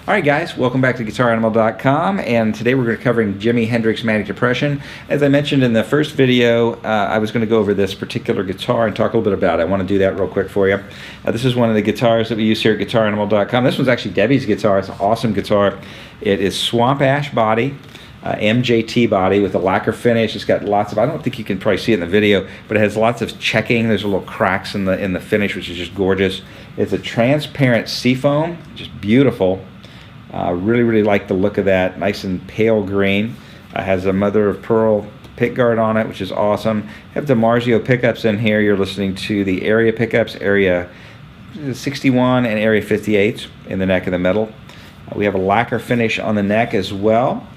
Alright guys, welcome back to GuitarAnimal.com, and today we're covering Jimi Hendrix Manic Depression. As I mentioned in the first video, I was going to go over this particular guitar and talk a little bit about it. I want to do that real quick for you. This is one of the guitars that we use here at GuitarAnimal.com. This one's actually Debbie's guitar. It's an awesome guitar. It is swamp ash body, MJT body with a lacquer finish. It's got lots of, I don't think you can probably see it in the video, but it has lots of checking. There's little cracks in the finish, which is just gorgeous. It's a transparent seafoam, just beautiful. Really like the look of that. Nice and pale green. Has a mother of pearl pickguard on it, which is awesome. Have DiMarzio pickups in here. You're listening to the area pickups, area 61 and area 58 in the neck of the metal. We have a lacquer finish on the neck as well.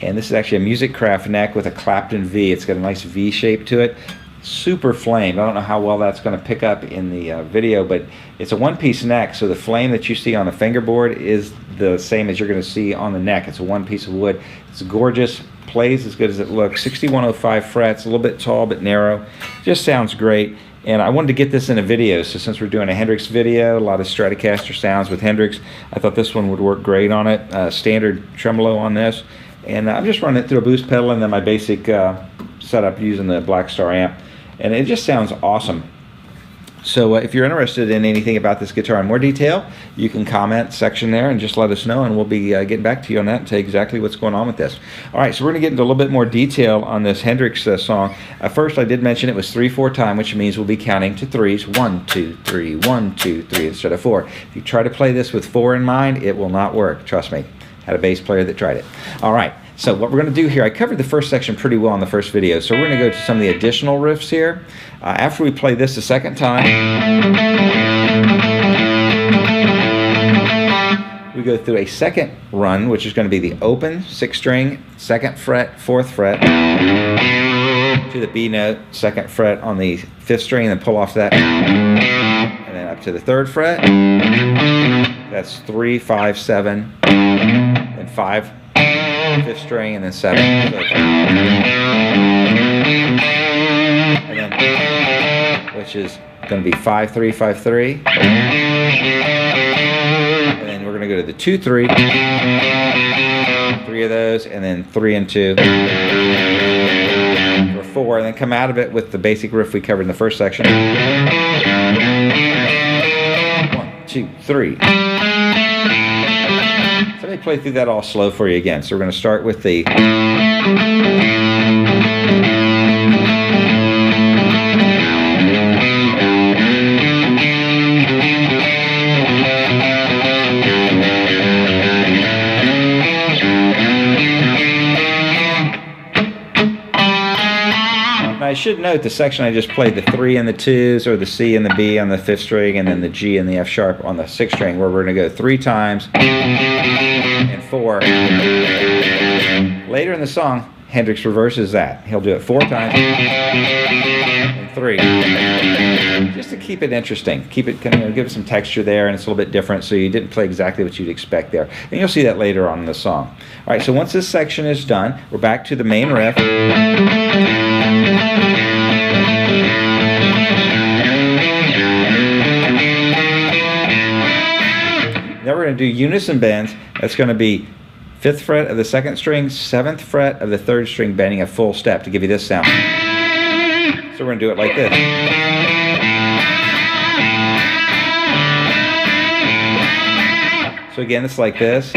And this is actually a Music Craft neck with a Clapton V. It's got a nice V shape to it. Super flamed. I don't know how well that's going to pick up in the video, but it's a one-piece neck, so the flame that you see on the fingerboard is the same as you're going to see on the neck. It's a one piece of wood. It's gorgeous. Plays as good as it looks. 6105 frets, a little bit tall but narrow. Just sounds great. And I wanted to get this in a video, so since we're doing a Hendrix video, a lot of Stratocaster sounds with Hendrix, I thought this one would work great on it. Standard tremolo on this. And I'm just running it through a boost pedal and then my basic setup using the Black Star amp. And it just sounds awesome. So if you're interested in anything about this guitar in more detail, you can comment section there and just let us know, and we'll be getting back to you on that and tell you exactly what's going on with this. Alright, so we're going to get into a little bit more detail on this Hendrix song. First, I did mention it was 3/4 time, which means we'll be counting to threes. 1, 2, 3, 1, 2, 3 instead of 4. If you try to play this with 4 in mind, it will not work. Trust me. Had a bass player that tried it. Alright. So what we're going to do here, I covered the first section pretty well in the first video, so we're going to go to some of the additional riffs here. After we play this the second time, we go through a second run, which is going to be the open 6th string, 2nd fret, 4th fret, to the B note, 2nd fret on the 5th string, and then pull off that, and then up to the 3rd fret. That's 3, 5, 7, and 5. 5th string, and then 7. And then, which is going to be 5, 3, 5, 3. And then we're going to go to the 2, 3. 3 of those, and then 3 and 2 for 4, and then come out of it with the basic riff we covered in the first section. 1, 2, 3. So let me play through that all slow for you again. So we're going to start with the Now I should note the section I just played, the 3 and the 2s, or the C and the B on the 5th string, and then the G and the F sharp on the 6th string, where we're going to go 3 times and 4. Later in the song, Hendrix reverses that. He'll do it 4 times and 3. Just to keep it interesting. Keep it, give it some texture there, and it's a little bit different, so you didn't play exactly what you'd expect there. And you'll see that later on in the song. Alright, so once this section is done, we're back to the main riff. Now we're going to do unison bends. That's going to be 5th fret of the 2nd string, 7th fret of the 3rd string, bending a full step to give you this sound. So we're going to do it like this. So again, it's like this.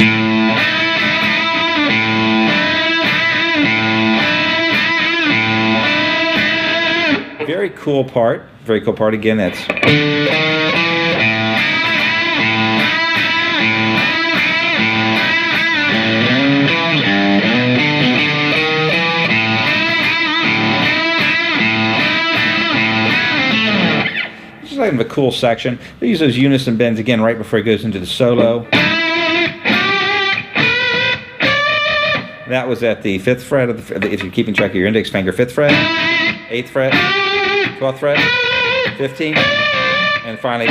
Very cool part. Very cool part. Again, that's... kind of a cool section. They use those unison bends again right before it goes into the solo. That was at the 5th fret of the, if you're keeping track of your index finger, 5th fret, 8th fret, 12th fret, 15, and finally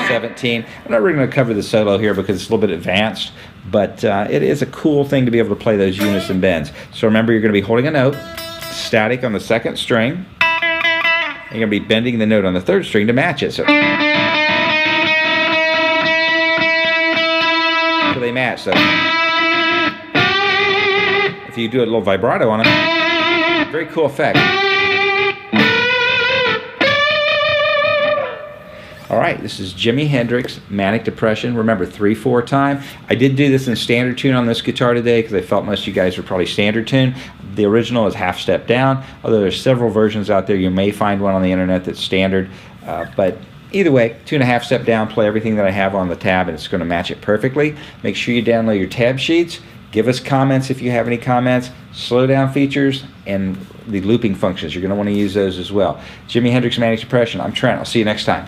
17. I'm not really going to cover the solo here because it's a little bit advanced, but it is a cool thing to be able to play those unison bends. So remember, you're going to be holding a note, static on the 2nd string, and you're going to be bending the note on the 3rd string to match it. So they match. So if you do a little vibrato on them, very cool effect. All right, this is Jimi Hendrix, Manic Depression. Remember, 3/4 time. I did do this in standard tune on this guitar today because I felt most of you guys were probably standard tune. The original is half step down, although there's several versions out there. You may find one on the internet that's standard, but either way, 2.5 step down, play everything that I have on the tab, and it's going to match it perfectly. Make sure you download your tab sheets. Give us comments if you have any comments. Slow down features and the looping functions. You're going to want to use those as well. Jimi Hendrix, Manic Depression. I'm Trent. I'll see you next time.